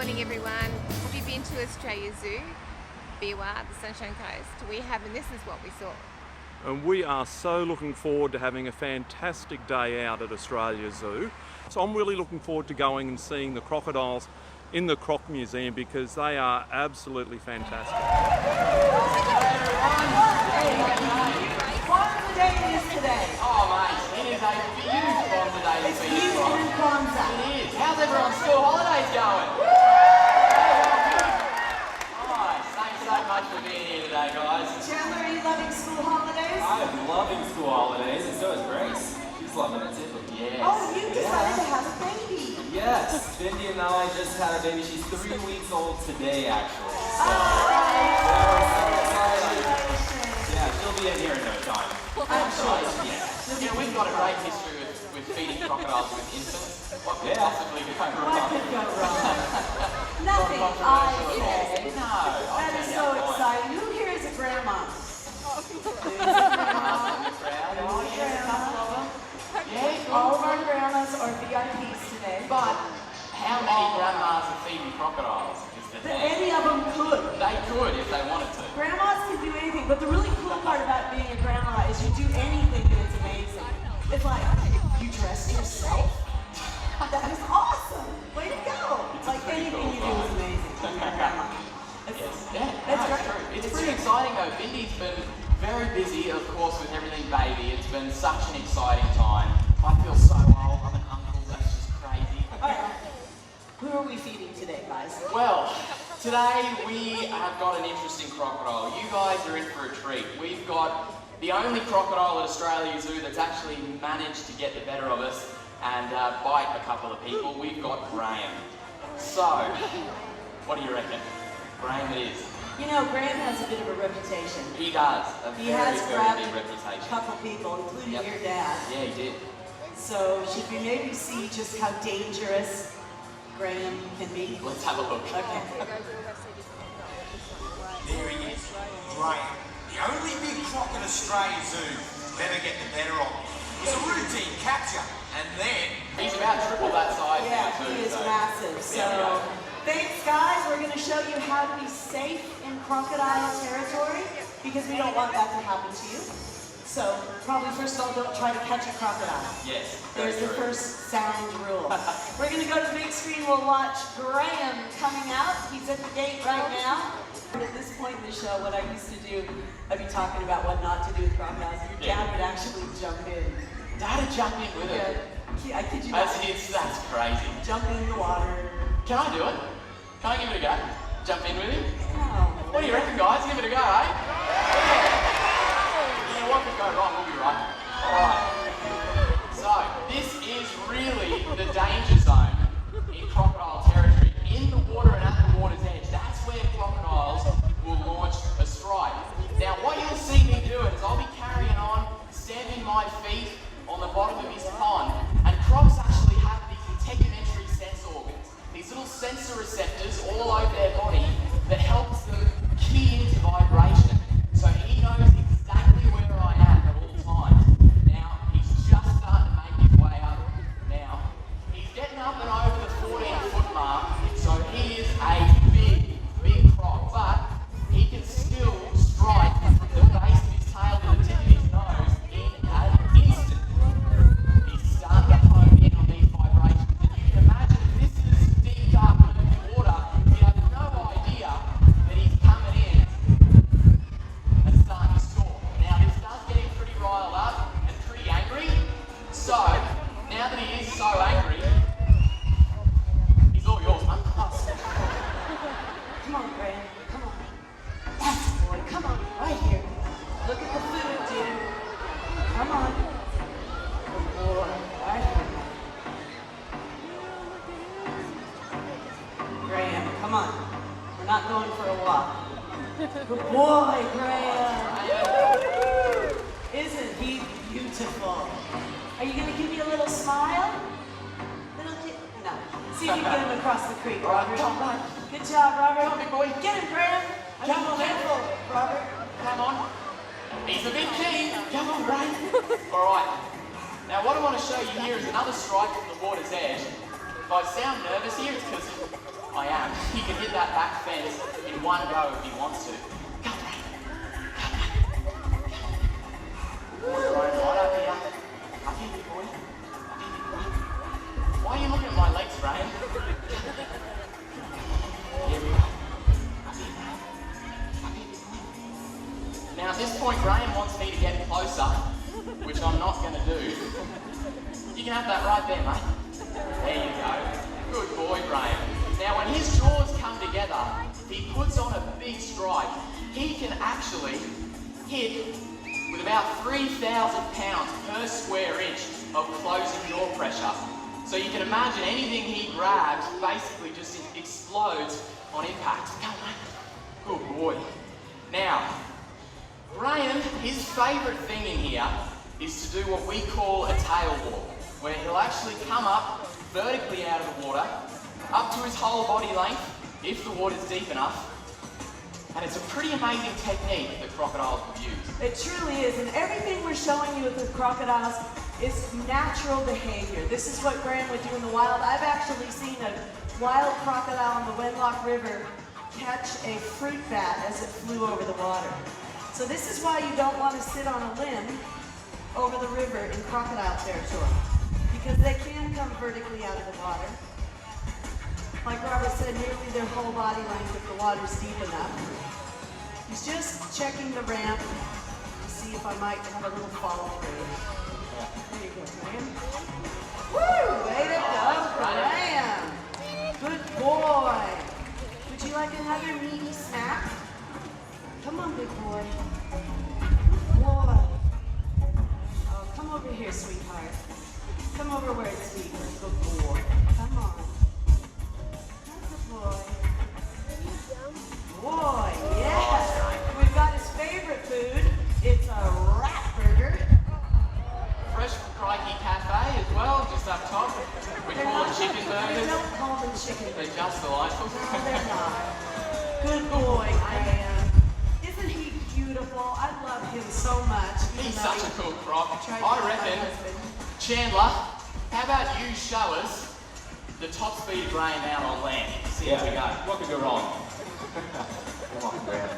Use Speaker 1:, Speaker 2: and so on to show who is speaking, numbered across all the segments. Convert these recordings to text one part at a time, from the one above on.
Speaker 1: morning everyone. Have you been to Australia Zoo? Biwa, the Sunshine Coast? We have, and this is what we saw.
Speaker 2: And we are so looking forward to having a fantastic day out at Australia Zoo. So I'm really looking forward to going and seeing the crocodiles in the Croc Museum because they are absolutely fantastic.
Speaker 3: Kwanzaa Day is today.
Speaker 4: Oh mate, it is a huge Kwanzaa Day.
Speaker 3: It's huge in Kwanzaa.
Speaker 4: It is. How's everyone's school holidays going? Nice. Thanks so much for being here today, guys.
Speaker 3: Chandler, are you loving school holidays?
Speaker 5: I'm loving school holidays, and so is Grace. She's loving it too.
Speaker 4: Yes.
Speaker 3: Oh, you decided to have a baby.
Speaker 5: Yes, Cindy and I just had a baby. She's 3 weeks old today, actually. So, yeah, she'll be in here in no time.
Speaker 4: Yeah, we've got a great history with feeding crocodiles with infants. What could possibly go
Speaker 3: What
Speaker 4: wrong?
Speaker 3: could go wrong? Nothing, I say.
Speaker 4: No.
Speaker 3: That is so exciting. Who here is a grandma? All of our grandmas are VIPs today.
Speaker 4: But how many grandmas are feeding crocodiles? Is the thing.
Speaker 3: Any of them could.
Speaker 4: They could if they wanted to.
Speaker 3: Grandmas can do anything, but the really cool part about being a grandma is you do anything and it's amazing. It's like, you dress yourself? That is awesome. Way to go.
Speaker 4: It's
Speaker 3: Like anything you do is amazing. When you're a grandma. That's great.
Speaker 4: True. It's pretty exciting though. Bindy's been very busy, of course, with everything baby. It's been such an exciting time. I feel so old. I'm an uncle. That's just crazy.
Speaker 3: Alright. Who are we feeding today, guys?
Speaker 4: Well, today we have got an interesting crocodile. You guys are in for a treat. We've got the only crocodile at Australia Zoo that's actually managed to get the better of us and bite a couple of people. We've got Graham. So, what do you reckon? Graham it is.
Speaker 3: You know, Graham has a bit of a reputation.
Speaker 4: He does.
Speaker 3: He has
Speaker 4: very
Speaker 3: grabbed
Speaker 4: big
Speaker 3: a
Speaker 4: reputation.
Speaker 3: couple people, including
Speaker 4: Yep.
Speaker 3: your dad.
Speaker 4: Yeah, he did.
Speaker 3: So, should we maybe see just how dangerous Graham can be?
Speaker 4: Let's have a look.
Speaker 3: Okay.
Speaker 6: There he is, Graham. The only big croc at Australia Zoo will ever get the better of him. It was a routine capture, and then...
Speaker 4: He's about triple that size
Speaker 3: Yeah,
Speaker 4: now too.
Speaker 3: he is
Speaker 4: so.
Speaker 3: massive.
Speaker 4: There we go.
Speaker 3: So, thanks guys. We're going to show you how to be safe in crocodile territory because we don't want that to happen to you. So, probably first of all, don't try to catch a crocodile.
Speaker 4: Yes.
Speaker 3: There's the
Speaker 4: true.
Speaker 3: first sound rule. We're going to go to the big screen. We'll watch Graham coming out. He's at the gate right now. At this point in the show, what I used to do, I'd be talking about what not to do with crocodiles. Your dad would actually jump in.
Speaker 4: Dad would jump in with it.
Speaker 3: Yeah, I kid you not.
Speaker 4: That's crazy.
Speaker 3: Jump in the water.
Speaker 4: Can I do it? Can I give it a go? Jump in with him?
Speaker 3: No.
Speaker 4: What do you reckon, guys? Give it a go, eh? Yeah, what could go wrong? We'll be right. Alright. So, this is really the danger zone in crocodile territory. In the water and at the water's edge, that's where crocodiles will launch a strike. Now, what you'll see me doing is I'll be carrying on, stamping my feet on the bottom of his pond, and crocs actually have these integumentary sense organs, these little sensor receptors all over their body that helps them key into vibration. So he knows exactly where I am at all times. Now, he's just starting to make his way up. Now, he's getting up and over the 14-foot mark, so he is a big, big croc, but he can still strike from the base of his tail to the tip of his nose in an instant. He's starting to hone in on these vibrations, and you can imagine if this is deep, dark, murky water, you have no idea that he's coming in and starting to score. Now, this does get him pretty riled up and pretty angry, so now that he is so angry, he's all yours, man.
Speaker 3: Come on, Graham. Come on. That's the boy. Come on. Right here. Look at the food, dude. Come on. Good boy. Right here. Graham, come on. We're not going for a walk. Good boy, Graham. Isn't he beautiful? Are you going to give me a little smile? Little kid? No. See if you can get him across the creek, Robert. Good job, Robert.
Speaker 4: Come on, big boy.
Speaker 3: Get him, Graham.
Speaker 4: Come on, man.
Speaker 3: Careful, Robert.
Speaker 4: Come on. He's a bit keen. Come on, Ray. All right. Now, what I want to show you here is another strike from the water's edge. If I sound nervous here, it's because I am. He can hit that back fence in one go if he wants to. Come on. Right up here. Up here, big boy. Up here, big boy. Why are you looking at my legs, Graham? Here we go. Up here, Graham. Up here, big boy. Now at this point, Graham wants me to get closer, which I'm not going to do. You can have that right there, mate. There you go. Good boy, Graham. Now, when his jaws come together, he puts on a big strike. He can actually hit with about 3,000 pounds per square inch of closing jaw pressure. So you can imagine anything he grabs basically just explodes on impact. Come on. Good boy. Now, Graham, his favourite thing in here is to do what we call a tail walk, where he'll actually come up vertically out of the water, up to his whole body length, if the water's deep enough. And it's a pretty amazing technique that crocodiles will use.
Speaker 3: It truly is, and everything we're showing you with the crocodiles is natural behavior. This is what Graham would do in the wild. I've actually seen a wild crocodile in the Wenlock River catch a fruit bat as it flew over the water. So this is why you don't want to sit on a limb over the river in crocodile territory, because they can come vertically out of the water. Like Robert said, nearly their whole body length if the water's deep enough. He's just checking the ramp to see if I might have a little follow through. There you go, Graham. Woo! Way to go, Graham! Good boy! Would you like another meaty snack? Come on, big boy. Boy. Oh, come over here, sweetheart. Come over where it's sweet. Good boy. Come on. Good boy. Boy, yes. We've got his favorite food. It's a rat burger.
Speaker 4: Fresh from Crikey Cafe as well, just up top. We call them chicken burgers.
Speaker 3: We don't call them chicken burgers.
Speaker 4: They're just delightful.
Speaker 3: No, they're not. Good boy, Graham. Isn't he beautiful? I love him so much.
Speaker 4: He's such a cool croc. I reckon, Chandler, how about you show us the top speed of Graham out on land? See how we go. What could go wrong?
Speaker 5: Come on, Graham.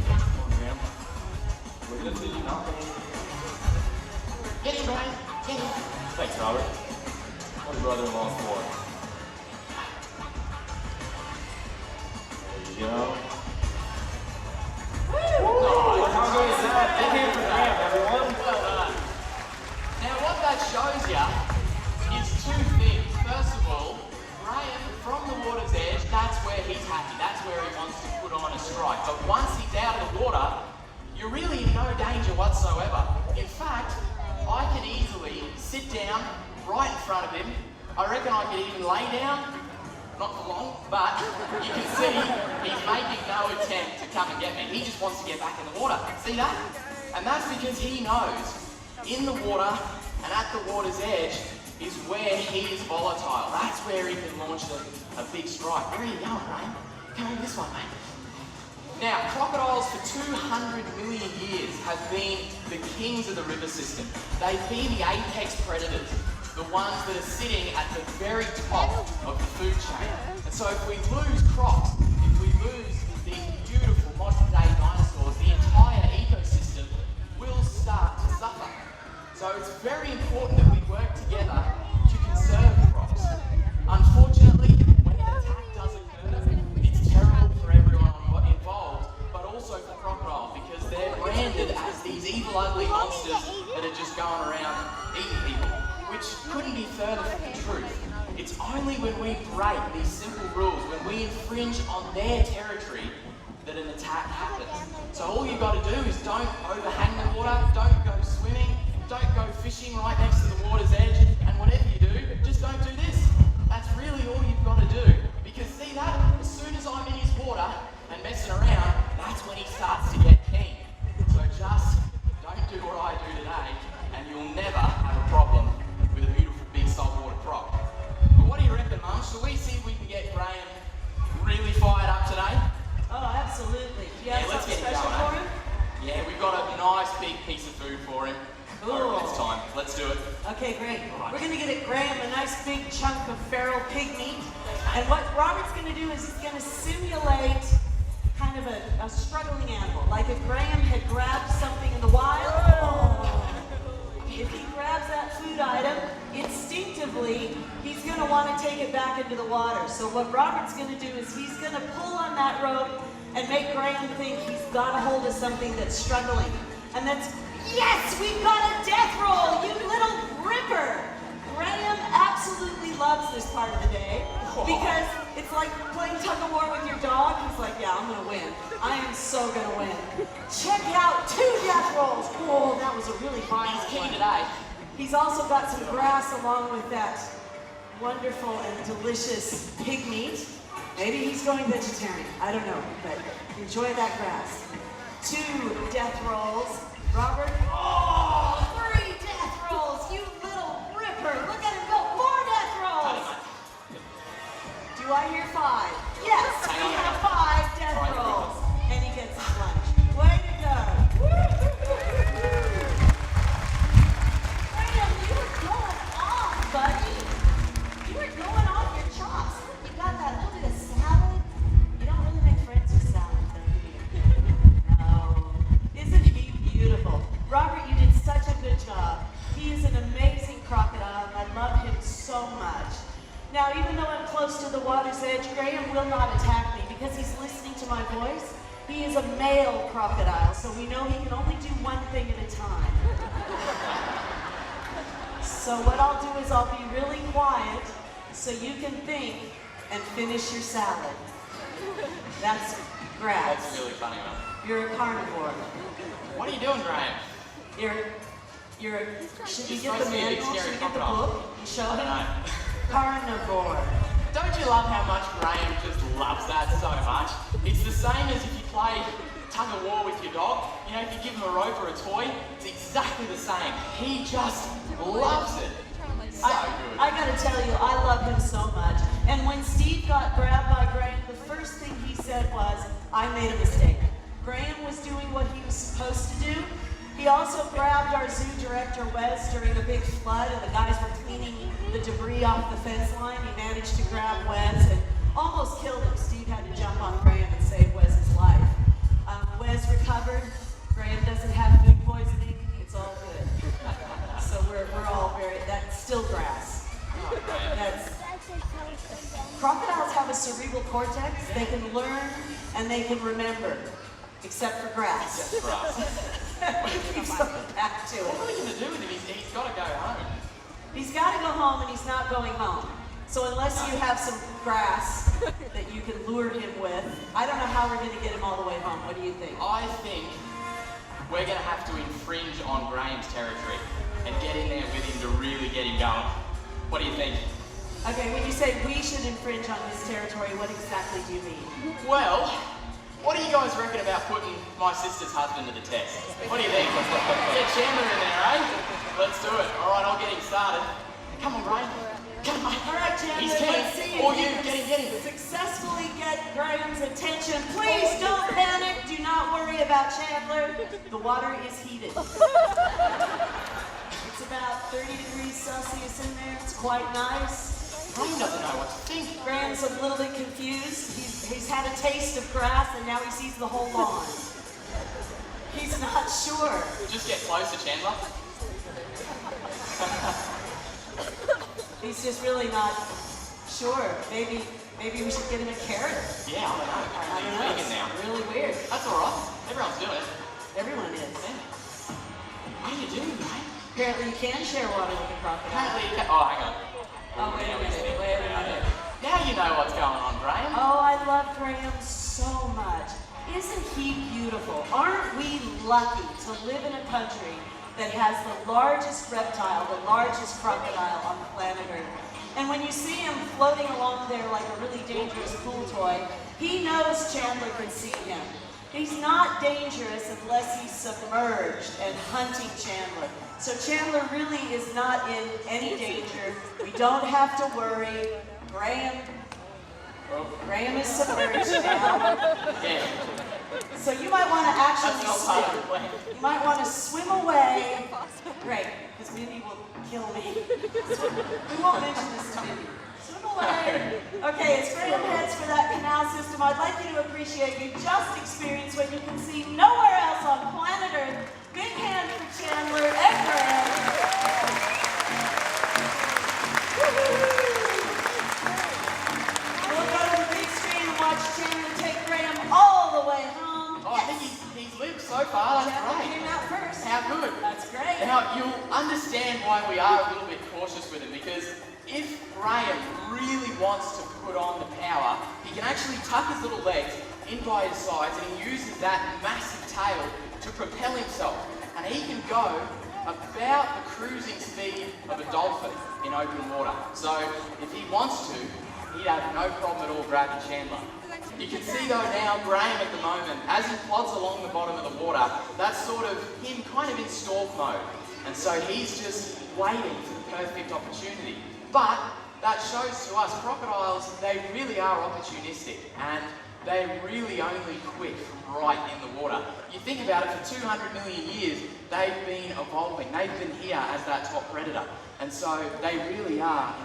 Speaker 5: Come on, Graham. We're just leaving nothing.
Speaker 4: Get him, Graham. Get him.
Speaker 5: Thanks, Robert. What a brother-in-law's for. There you go. How good is that? Big hand for Graham, everyone.
Speaker 4: Well done. Now what that shows you is two things. First of all, Graham, from the water's edge, that's where he's happy. That's where he wants to put on a strike. But once he's out of the water, you're really in no danger whatsoever. In fact, I can easily sit down right in front of him. I reckon I could even lay down. Not for long, but you can see he's making no attempt to come and get me. He just wants to get back in the water. See that? And that's because he knows in the water and at the water's edge is where he is volatile. That's where he can launch a big strike. Where are you going, Ryan? Come over this way, mate. Now, crocodiles for 200 million years have been the kings of the river system. They've been the apex predators, the ones that are sitting at the very top of the food chain. And so if we lose crocs, if we lose these beautiful modern day dinosaurs, the entire ecosystem will start to suffer. So it's very important that we work together to conserve crocs. Unfortunately, when an attack does occur, it's terrible for everyone involved, but also for crocodiles, because they're branded as these evil, ugly monsters that are just going around eating people, which couldn't be further from the truth. It's only when we break these simple rules, when we infringe on their territory, that an attack happens. So all you've got to do is don't overhang the water, don't go swimming, don't go fishing right next to the water's edge, and whatever you do, just don't do this. That's really all you've got to do. Because see that? As soon as I'm in his water and messing around, that's when he starts to get keen. So just don't do what I do today, and you'll never have a problem with a beautiful big saltwater croc. But what do you reckon, Mum? Shall we see if we can get Graham really fired up today?
Speaker 3: Oh, absolutely. Do you have
Speaker 4: let's
Speaker 3: something
Speaker 4: get
Speaker 3: special
Speaker 4: going,
Speaker 3: for him?
Speaker 4: Yeah, we've got a nice big piece of food for him.
Speaker 3: Cool.
Speaker 4: It's time. Let's do it.
Speaker 3: Okay, great. We're going to get Graham a nice big chunk of feral pig meat. And what Robert's going to do is he's going to simulate kind of a struggling animal. Like if Graham had grabbed something in the wild, if he grabs that food item, instinctively, he's going to want to take it back into the water. So what Robert's going to do is he's going to pull on that rope and make Graham think he's got a hold of something that's struggling. And that's, yes, we've got a death roll, you little ripper. Graham absolutely loves this part of the day because it's like playing tug of war with your dog. He's like, yeah, I'm gonna win. I am so gonna win. Check out 2 death rolls. Oh, that was a really fine
Speaker 4: King today.
Speaker 3: He's also got some grass along with that wonderful and delicious pig meat. Maybe he's going vegetarian, I don't know, but enjoy that grass. 2 death rolls. Robert, oh, 3 death rolls, you little ripper. Look at him go, 4 death rolls. Do I hear 5? Yes, we have 5 death rolls. And he gets his lunch. Way to go. Graham, you were going off, buddy. You were going off your chops. You got that little bit of salad. You don't really make friends with salad, though, do you? No. Isn't he beautiful? Robert, you did such a good job. He is an amazing crocodile, and I love him so much. Now, even though I'm close to the water's edge, Graham will not attack me because he's listening to my voice. He is a male crocodile, so we know he can only do one thing at a time. So what I'll do is I'll be really quiet so you can think and finish your salad. That's grass.
Speaker 4: That's really funny, man.
Speaker 3: You're a carnivore.
Speaker 4: What are you doing, Graham?
Speaker 3: Should we
Speaker 4: You're
Speaker 3: get the
Speaker 4: supposed to be a big
Speaker 3: manual?
Speaker 4: scary
Speaker 3: Should we get the
Speaker 4: crocodile.
Speaker 3: book and show
Speaker 4: I don't
Speaker 3: him?
Speaker 4: know.
Speaker 3: Carnivore.
Speaker 4: Don't you love how much Graham just loves that so much? It's the same as if you play tug of war with your dog. You know, if you give him a rope or a toy, it's exactly the same. He just loves it. So good.
Speaker 3: I gotta tell you, I love him so much. And when Steve got grabbed by Graham, the first thing he said was, I made a mistake. Graham was doing what he was supposed to do. He also grabbed our zoo director, Wes, during a big flood, and the guys were cleaning the debris off the fence line. He managed to grab Wes and almost killed him. Steve had to jump on Graham and save Wes's life. Wes recovered. Graham doesn't have food poisoning. It's all good. So we're all very, that's still grass. Crocodiles have a cerebral cortex. They can learn and they can remember, except for grass.
Speaker 4: Except for us.
Speaker 3: Keeps coming back to
Speaker 4: What
Speaker 3: it.
Speaker 4: are we going to do with him? He's got to go home.
Speaker 3: He's got to go home and he's not going home. So unless you have some grass that you can lure him with, I don't know how we're going to get him all the way home. What do you think?
Speaker 4: I think we're going to have to infringe on Graham's territory and get in there with him to really get him going. What do you think?
Speaker 3: Okay, when you say we should infringe on his territory, what exactly do you mean?
Speaker 4: Well, what do you guys reckon about putting my sister's husband to the test? What do you think? Get Chandler in there, eh? Let's do it. All right, I'll get him started. Come on, Graham. Come on.
Speaker 3: All right, Chandler,
Speaker 4: He's
Speaker 3: let's see if
Speaker 4: Or
Speaker 3: you
Speaker 4: you,
Speaker 3: can
Speaker 4: get him.
Speaker 3: successfully get Graham's attention. Please don't panic. Do not worry about Chandler. The water is heated. It's about 30 degrees Celsius in there. It's quite nice.
Speaker 4: Graham doesn't know what to think.
Speaker 3: Graham's a little bit confused. He's had a taste of grass and now he sees the whole lawn. He's not sure.
Speaker 4: Just get closer, Chandler.
Speaker 3: He's just really not sure. Maybe we should get him a carrot.
Speaker 4: Yeah, I don't know.
Speaker 3: I
Speaker 4: Apparently
Speaker 3: don't know.
Speaker 4: he's vegan now.
Speaker 3: It's really weird.
Speaker 4: That's all right. Everyone's doing it.
Speaker 3: Everyone is.
Speaker 4: Yeah. What are you doing, mate?
Speaker 3: Apparently you can share water with a crocodile.
Speaker 4: Apparently you can. Oh, hang on.
Speaker 3: Oh, wait a minute.
Speaker 4: Now you know what's going on, Graham.
Speaker 3: Oh, I love Graham so much. Isn't he beautiful? Aren't we lucky to live in a country that has the largest reptile, the largest crocodile on the planet Earth? And when you see him floating along there like a really dangerous pool toy, he knows Chandler can see him. He's not dangerous unless he's submerged and hunting Chandler. So Chandler really is not in any danger. We don't have to worry. Graham is submerged now.
Speaker 4: Yeah.
Speaker 3: So you might want to actually
Speaker 4: That's not part of the
Speaker 3: swim.
Speaker 4: plan.
Speaker 3: You might want to swim away. Great, because Mindy will kill me. We won't mention this to Mindy. Swim away. Okay, it's Graham heads for that canal system. I'd like you to appreciate you just experienced what you can see nowhere else on planet Earth. Big hand for Chandler and Graham. We'll go to the big screen and watch Chandler take Graham all the way home.
Speaker 4: Oh, I think he's lived so far. That's
Speaker 3: Chandler
Speaker 4: great.
Speaker 3: came out first.
Speaker 4: How good.
Speaker 3: That's great.
Speaker 4: Now, you'll understand why we are a little bit cautious with him, because if Graham really wants to put on the power, he can actually tuck his little legs in by his sides and he uses that massive tail to propel himself. And he can go about the cruising speed of a dolphin in open water. So if he wants to, he'd have no problem at all grabbing Chandler. You can see though now Graham at the moment, as he plods along the bottom of the water, that's sort of him kind of in stalk mode. And so he's just waiting for the perfect opportunity. But that shows to us crocodiles, they really are opportunistic and they really only quit from right in the water. You think about it, for 200 million years, they've been evolving. They've been here as that top predator. And so they really are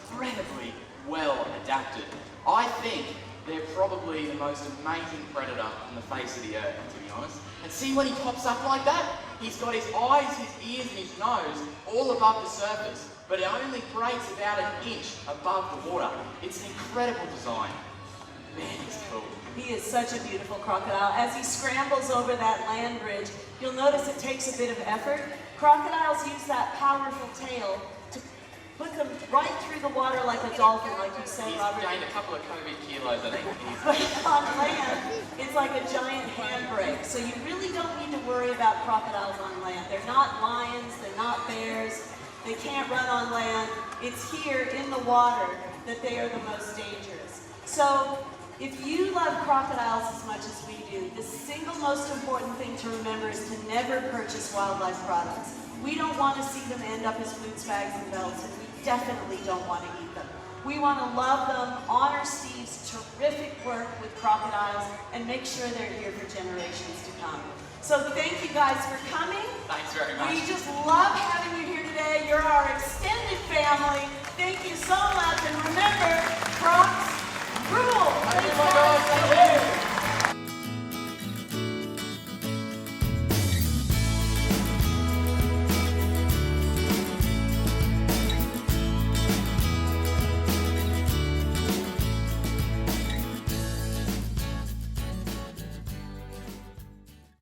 Speaker 4: incredibly well adapted. I think they're probably the most amazing predator on the face of the earth, to be honest. And see when he pops up like that? He's got his eyes, his ears, and his nose all above the surface, but it only breaks about an inch above the water. It's an incredible design. Man, he's cool.
Speaker 3: He is such a beautiful crocodile. As he scrambles over that land bridge, you'll notice it takes a bit of effort. Crocodiles use that powerful tail to put them right through the water like a dolphin, like you said,
Speaker 4: He's
Speaker 3: Robert.
Speaker 4: gained a couple of COVID kilos, I think.
Speaker 3: But on land, it's like a giant handbrake. So you really don't need to worry about crocodiles on land. They're not lions, they're not bears, they can't run on land. It's here in the water that they are the most dangerous. So if you love crocodiles as much as we do, the single most important thing to remember is to never purchase wildlife products. We don't want to see them end up as food bags and belts, and we definitely don't want to eat them. We want to love them, honor Steve's terrific work with crocodiles, and make sure they're here for generations to come. So thank you guys for coming.
Speaker 4: Thanks very much.
Speaker 3: We just love having you here today. You're our extended family. Thank you so much, and remember, crocs rule.
Speaker 4: Thank you, my God. Thank you.